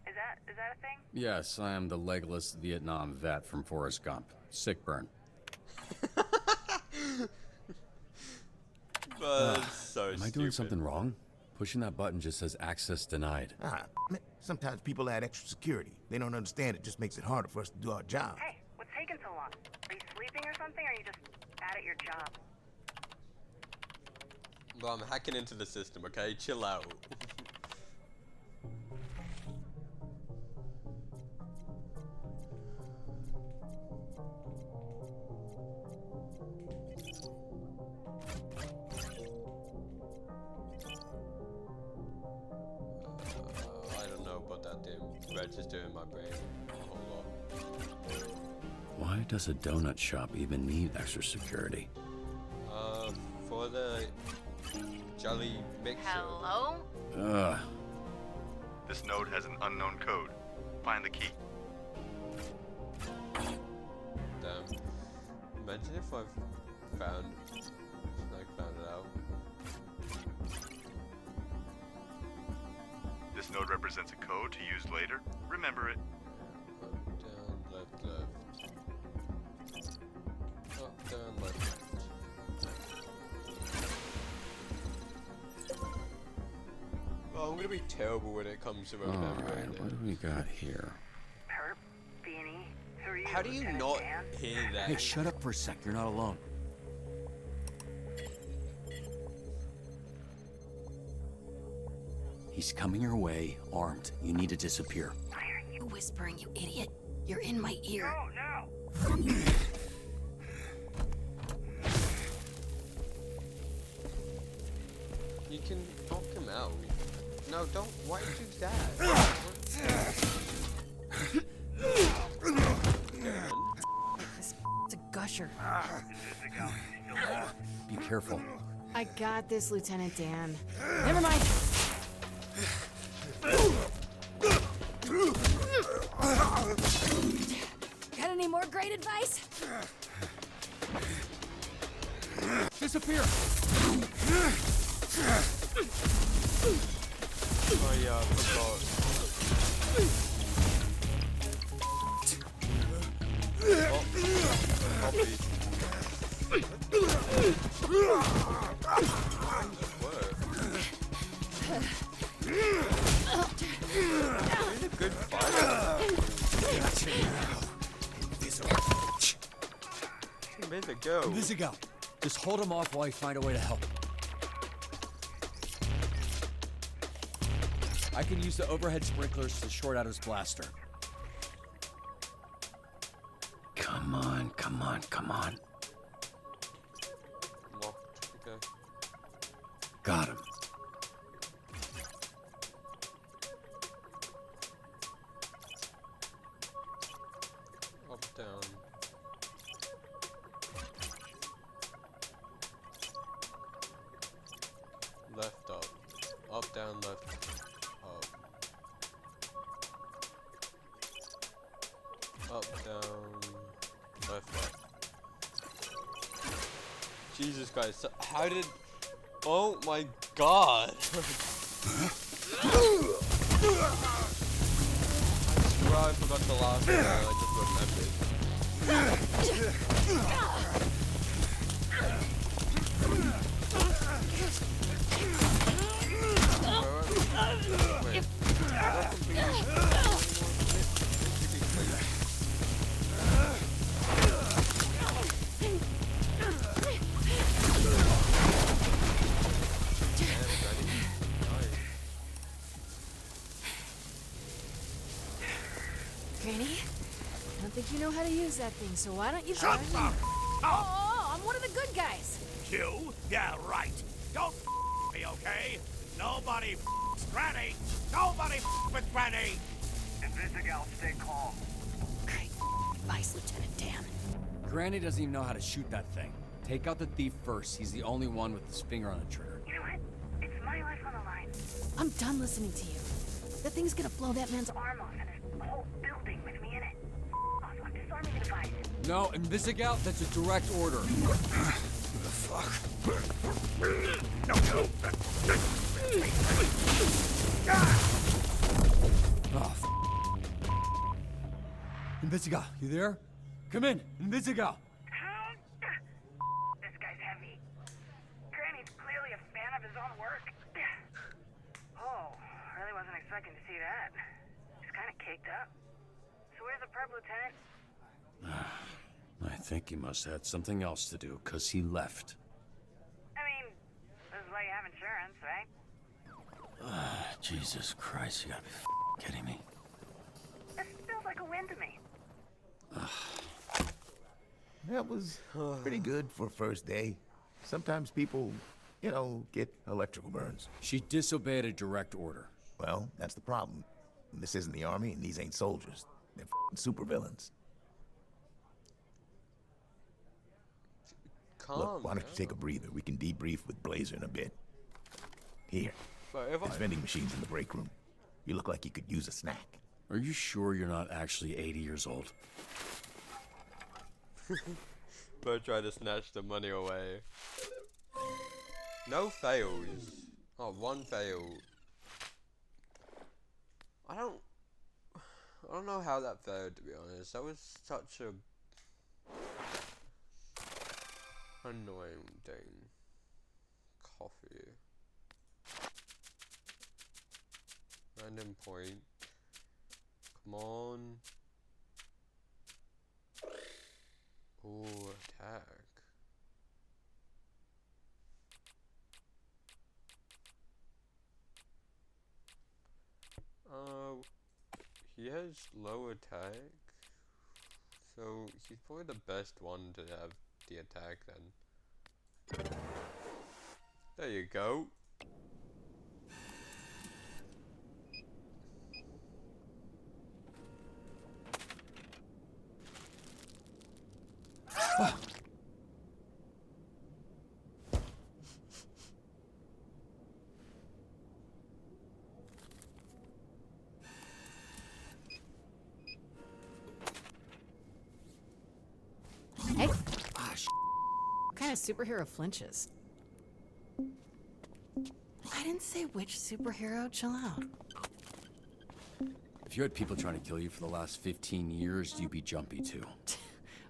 Is that a thing? Yes, I am the legless Vietnam vet from Forrest Gump. Sick burn. So am I doing something wrong? Pushing that button just says access denied. Man, sometimes people add extra security. They don't understand it just makes it harder for us to do our job. Hey, what's taking so long? Are you sleeping or something, or are you just bad at your job? Well, I'm hacking into the system, okay? Chill out. I don't know about that damn register in my brain. Hold on. Why does a donut shop even need extra security? For the jelly mixer. Hello? Ugh. This node has an unknown code. Find the key. Damn. Imagine if I found it out. This node represents a code to use later. Remember it. Up, down, left. Up, down, left. Oh, I'm gonna be terrible when it comes to remembering. Alright, what do we got here? Perp, B&E. Who are you? How do you Lieutenant not Dan? hear that? Hey, shut up for a sec. You're not alone. He's coming your way, armed. You need to disappear. Why are you whispering, you idiot? You're in my ear. No. You can knock him out. No, don't. Why do that? This a gusher. Be careful. I got this, Lieutenant Dan. Never mind. Got any more great advice? Disappear! Oh yeah, I forgot. Good fight. Where'd it go? Where's it go? Just hold him off while I find a way to help. I can use the overhead sprinklers to short out his blaster. Come on, come on, come on. Locked. Okay. Got him. Up, down. Left, up. Up, down, left, up. Jesus Christ. So how did... Oh my god. I swear I forgot the last one. I just Granny, I don't think you know how to use that thing, so why don't you Shut join up! me? Oh, I'm one of the good guys. You? Yeah, right. Don't me, okay? Nobody Granny! Nobody with Granny! Invisigal, stay calm. Great advice, Lieutenant Dan. Granny doesn't even know how to shoot that thing. Take out the thief first. He's the only one with his finger on the trigger. You know what? It's my life on the line. I'm done listening to you. That thing's gonna blow that man's Arm off and a whole building with me in it. Also, I'm disarming the device. No, Invisigal, that's a direct order. Fuck. No. Oh, Invisigal, you there? Come in, Invisigal. This guy's heavy. Granny's clearly a fan of his own work. Oh, really wasn't expecting to see that. He's kind of caked up. So where's the prep, Lieutenant? I think he must have had something else to do, because he left. I mean, this is why you have insurance, right? Jesus Christ, you gotta be kidding me. This feels like a win to me. That was pretty good for first day. Sometimes people, get electrical burns. She disobeyed a direct order. Well, that's the problem. This isn't the army, and these ain't soldiers. They're supervillains. Look, why don't you take a breather? We can debrief with Blazer in a bit. Here. There's vending machines in the break room. You look like you could use a snack. Are you sure you're not actually 80 years old? But try to snatch the money away. No fails. Oh, one failed. I don't know how that failed, to be honest. That was such a annoying thing. Coffee. Random point. Come on. Ooh, attack. He has low attack, so he's probably the best one to have the attack then. There you go. Hey. What kind of superhero flinches? I didn't say which superhero. Chill out. If you had people trying to kill you for the last 15 years, you'd be jumpy too.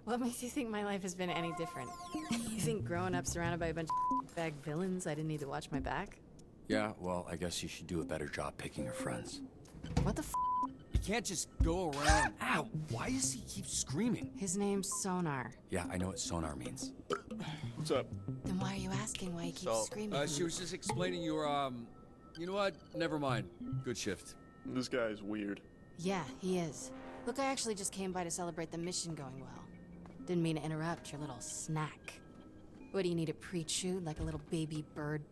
What makes you think my life has been any different? You think growing up surrounded by a bunch of bag villains, I didn't need to watch my back? Yeah, well, I guess you should do a better job picking your friends. What the f? You can't just go around. Ow! Why does he keep screaming? His name's Sonar. Yeah, I know what sonar means. What's up? Then why are you asking why he keeps screaming? She was just explaining your, you know what? Never mind. Good shift. This guy's weird. Yeah, he is. Look, I actually just came by to celebrate the mission going well. Didn't mean to interrupt your little snack. What, do you need it pre-chewed like a little baby bird?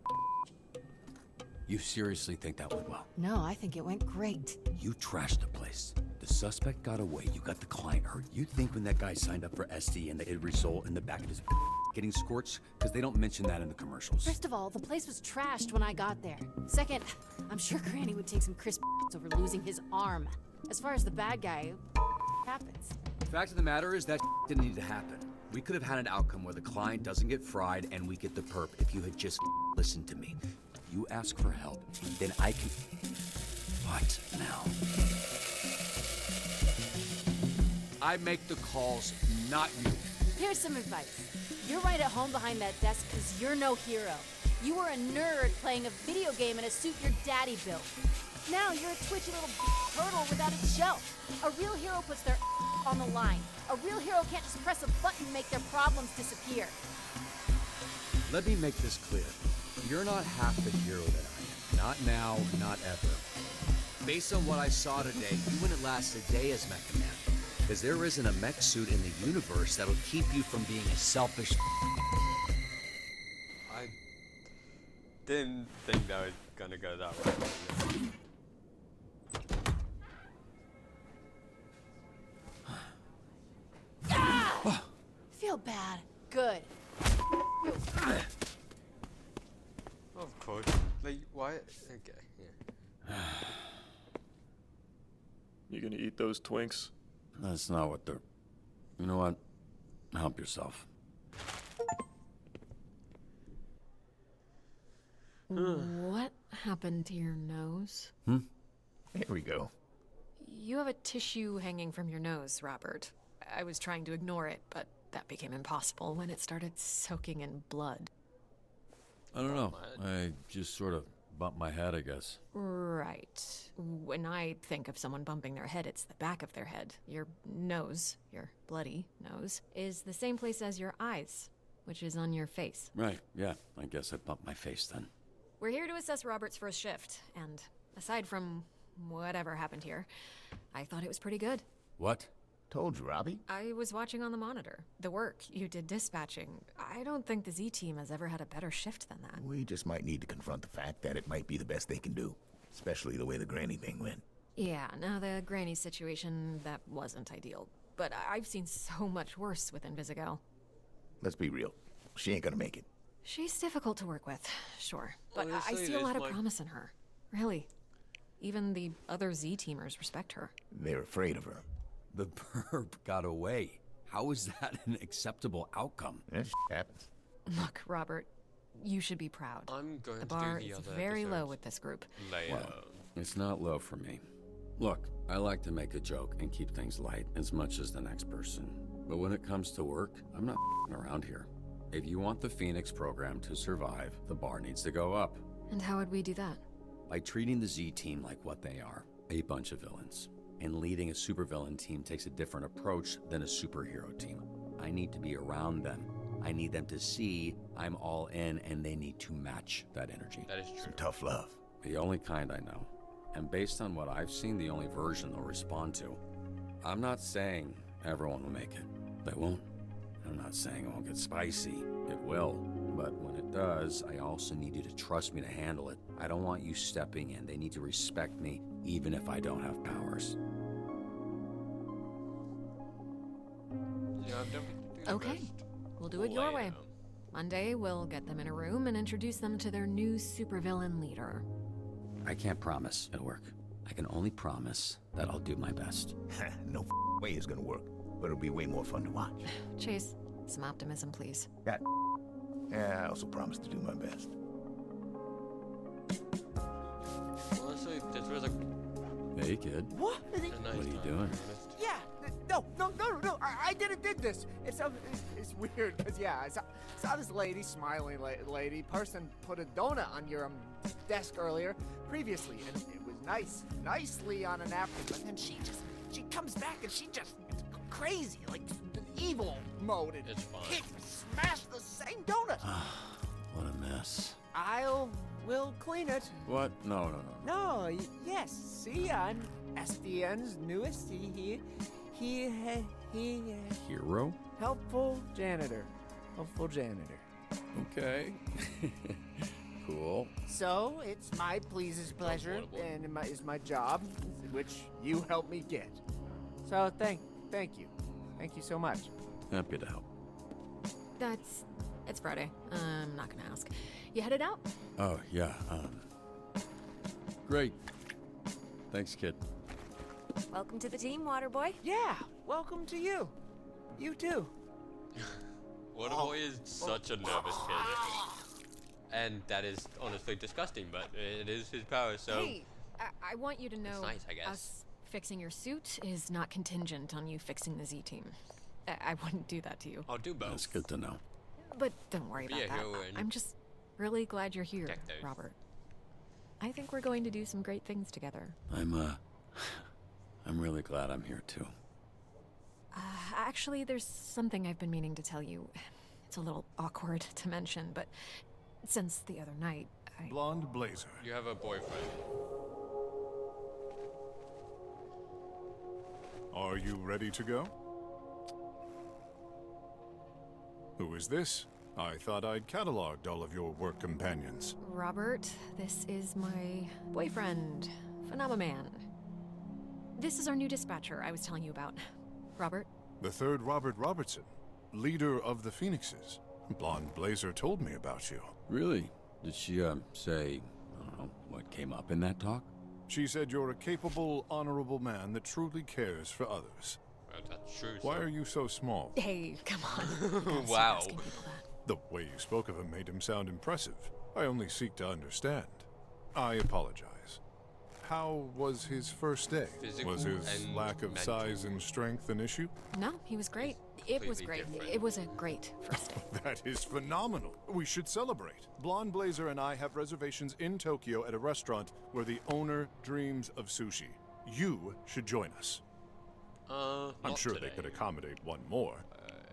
You seriously think that went well? No, I think it went great. You trashed the place. The suspect got away. You got the client hurt. You think when that guy signed up for SD and it'd result in the back of his getting scorched? Because they don't mention that in the commercials. First of all, the place was trashed when I got there. Second, I'm sure Granny would take some crisp over losing his arm. As far as the bad guy, happens. fact of the matter is that didn't need to happen. We could have had an outcome where the client doesn't get fried and we get the perp if you had just listened to me. You ask for help, then I can... What now? I make the calls, not you. Here's some advice. You're right at home behind that desk because you're no hero. You were a nerd playing a video game in a suit your daddy built. Now you're a twitchy little turtle without a shell. A real hero puts their on the line. A real hero can't just press a button and make their problems disappear. Let me make this clear. You're not half the hero that I am. Not now, not ever. Based on what I saw today, you wouldn't last a day as Mecha Man. Because there isn't a mech suit in the universe that'll keep you from being a selfish... I didn't think that was gonna go that way. Feel bad. Good. Of course. Like, why? Okay, yeah. You gonna eat those Twinks? That's not what they're... You know what? Help yourself. What happened to your nose? Here we go. You have a tissue hanging from your nose, Robert. I was trying to ignore it, but that became impossible when it started soaking in blood. I don't know. I just sort of bumped my head, I guess. Right. When I think of someone bumping their head, it's the back of their head. Your nose, your bloody nose, is the same place as your eyes, which is on your face. Right, yeah. I guess I bumped my face then. We're here to assess Robert's first shift, and aside from whatever happened here, I thought it was pretty good. What? Told you, Robbie. I was watching on the monitor. The work you did dispatching. I don't think the Z-Team has ever had a better shift than that. We just might need to confront the fact that it might be the best they can do. Especially the way the Granny thing went. Yeah, now the Granny situation, that wasn't ideal. But I've seen so much worse with Invisigal. Let's be real. She ain't gonna make it. She's difficult to work with, sure. But I Honestly, see a lot of there's promise in her. Really. Even the other Z-Teamers respect her. They're afraid of her. The perp got away. How is that an acceptable outcome? That happens. Look, Robert, you should be proud. I'm going the to bar do the is other very low episodes with this group. later. Well, it's not low for me. Look, I like to make a joke and keep things light as much as the next person. But when it comes to work, I'm not around here. If you want the Phoenix program to survive, the bar needs to go up. And how would we do that? By treating the Z-Team like what they are, a bunch of villains. And leading a supervillain team takes a different approach than a superhero team. I need to be around them. I need them to see I'm all in, and they need to match that energy. That is true. Some tough love. The only kind I know. And based on what I've seen, the only version they'll respond to. I'm not saying everyone will make it. They won't. I'm not saying it won't get spicy. It will. But when it does, I also need you to trust me to handle it. I don't want you stepping in. They need to respect me, even if I don't have powers. Yeah, I'm definitely doing my Okay, best. we'll do it your way. Later. Monday, we'll get them in a room and introduce them to their new supervillain leader. I can't promise it'll work. I can only promise that I'll do my best. No way it's gonna work. But it'll be way more fun to watch. Chase, some optimism, please. Yeah, I also promise to do my best. Honestly, this was a Hey, kid. What? nice What are you time, doing? Yeah, no. I didn't did this. It's weird because yeah, I saw this lady, smiling lady, person put a donut on your desk earlier, previously, and it was nicely on a napkin. But then she comes back and she just crazy, like evil mode, and It's fine. hit, smash the same donut. What a mess. We'll clean it. What? No. No, yes. See, I'm SDN's newest. He Hero? helpful janitor. Helpful janitor. Okay. Cool. So it's my pleasure, and it's my job, which you helped me get. So thank you so much. Happy to help. It's Friday. I'm not gonna ask. You headed out? Oh, yeah, great. Thanks, kid. Welcome to the team, Waterboy. Yeah, welcome to you. You too. Waterboy is such a nervous kid. And that is honestly disgusting, but it is his power, so... Hey, I want you to know nice, I guess. us fixing your suit is not contingent on you fixing the Z-Team. I wouldn't do that to you. I'll do both. That's good to know. But don't worry about Be a that. hero and I'm just really glad you're here, protect those. Robert. I think we're going to do some great things together. I'm really glad I'm here too. Actually, there's something I've been meaning to tell you. It's a little awkward to mention, but since the other night, Blonde Blazer. You have a boyfriend. Are you ready to go? Who is this? I thought I'd cataloged all of your work companions. Robert, this is my boyfriend, Phenomenon. This is our new dispatcher I was telling you about. Robert? The third Robert Robertson, leader of the Phoenixes. Blonde Blazer told me about you. Really? Did she, say, I don't know, what came up in that talk? She said you're a capable, honorable man that truly cares for others. Well, that's true. Why are you so small? Hey, come on. Wow. The way you spoke of him made him sound impressive. I only seek to understand. I apologize. How was his first day? Physical Was his and lack of mental. size and strength an issue? No, he was great. It was great. different. It was a great first day. That is phenomenal. We should celebrate. Blonde Blazer and I have reservations in Tokyo at a restaurant where the owner dreams of sushi. You should join us. I'm not sure today. they could accommodate one more.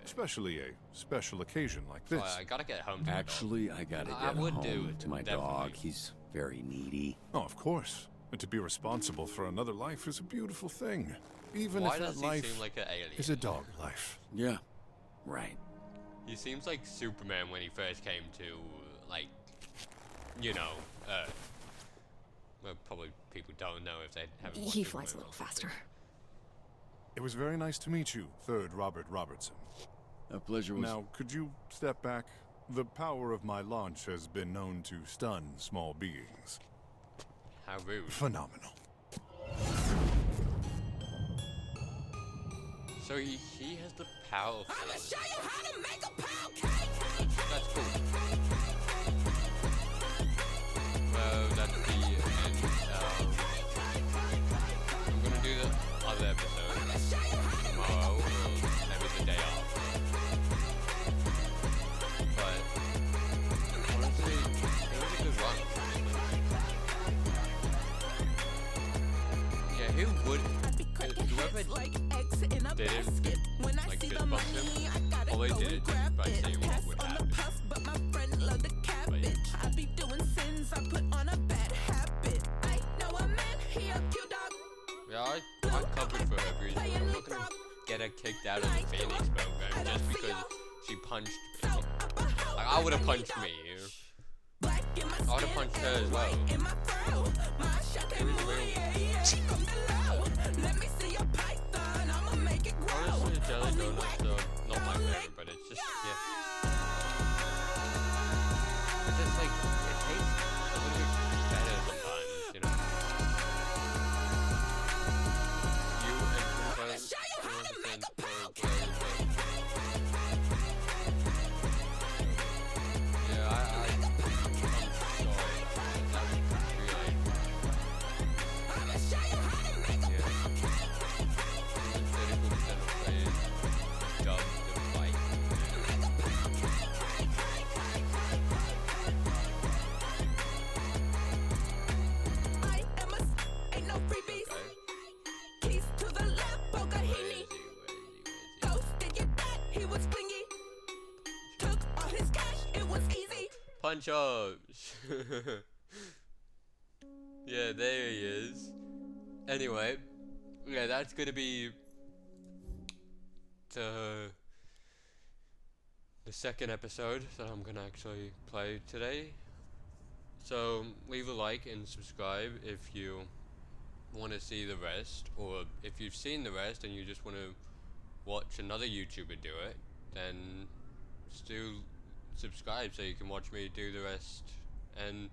Especially a special occasion like this. I gotta get home to my dog. Actually, I gotta get I would home do, to my definitely. dog. He's very needy. Oh, of course. And to be responsible for another life is a beautiful thing. Even Why if does that he life seem like an alien? is a dog life. Yeah, right. He seems like Superman when he first came to, like, you know, well, probably people don't know if they haven't watched He the flies a movie. little faster. It was very nice to meet you, third Robert Robertson. A pleasure was... Now, could you step back? The power of my launch has been known to stun small beings. How rude. Phenomenal. So he has the power of force. That's cool. Well, that's the end. I'm gonna do the other episode tomorrow, or maybe the day off. But honestly, it was a good run. Yeah, who would? Whoever did it, like just bump him, all they did it just by saying what would happen. But yeah, I'm covered for her because I'm not gonna get her kicked out of the Phoenix program just because she punched me. Like, I would have punched me. I would have punched her as well. It was real. Honestly, jelly donuts are not my favorite, but it's just, yeah. It's just like, it tastes a little bit better sometimes, you know? You improvise, yeah, I'm sorry. That was really... Punch ups. Yeah, there he is. Anyway, yeah, that's gonna be the second episode that I'm gonna actually play today. So leave a like and subscribe if you want to see the rest, or if you've seen the rest and you just want to watch another YouTuber do it, then still subscribe so you can watch me do the rest. And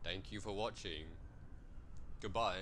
thank you for watching. Goodbye.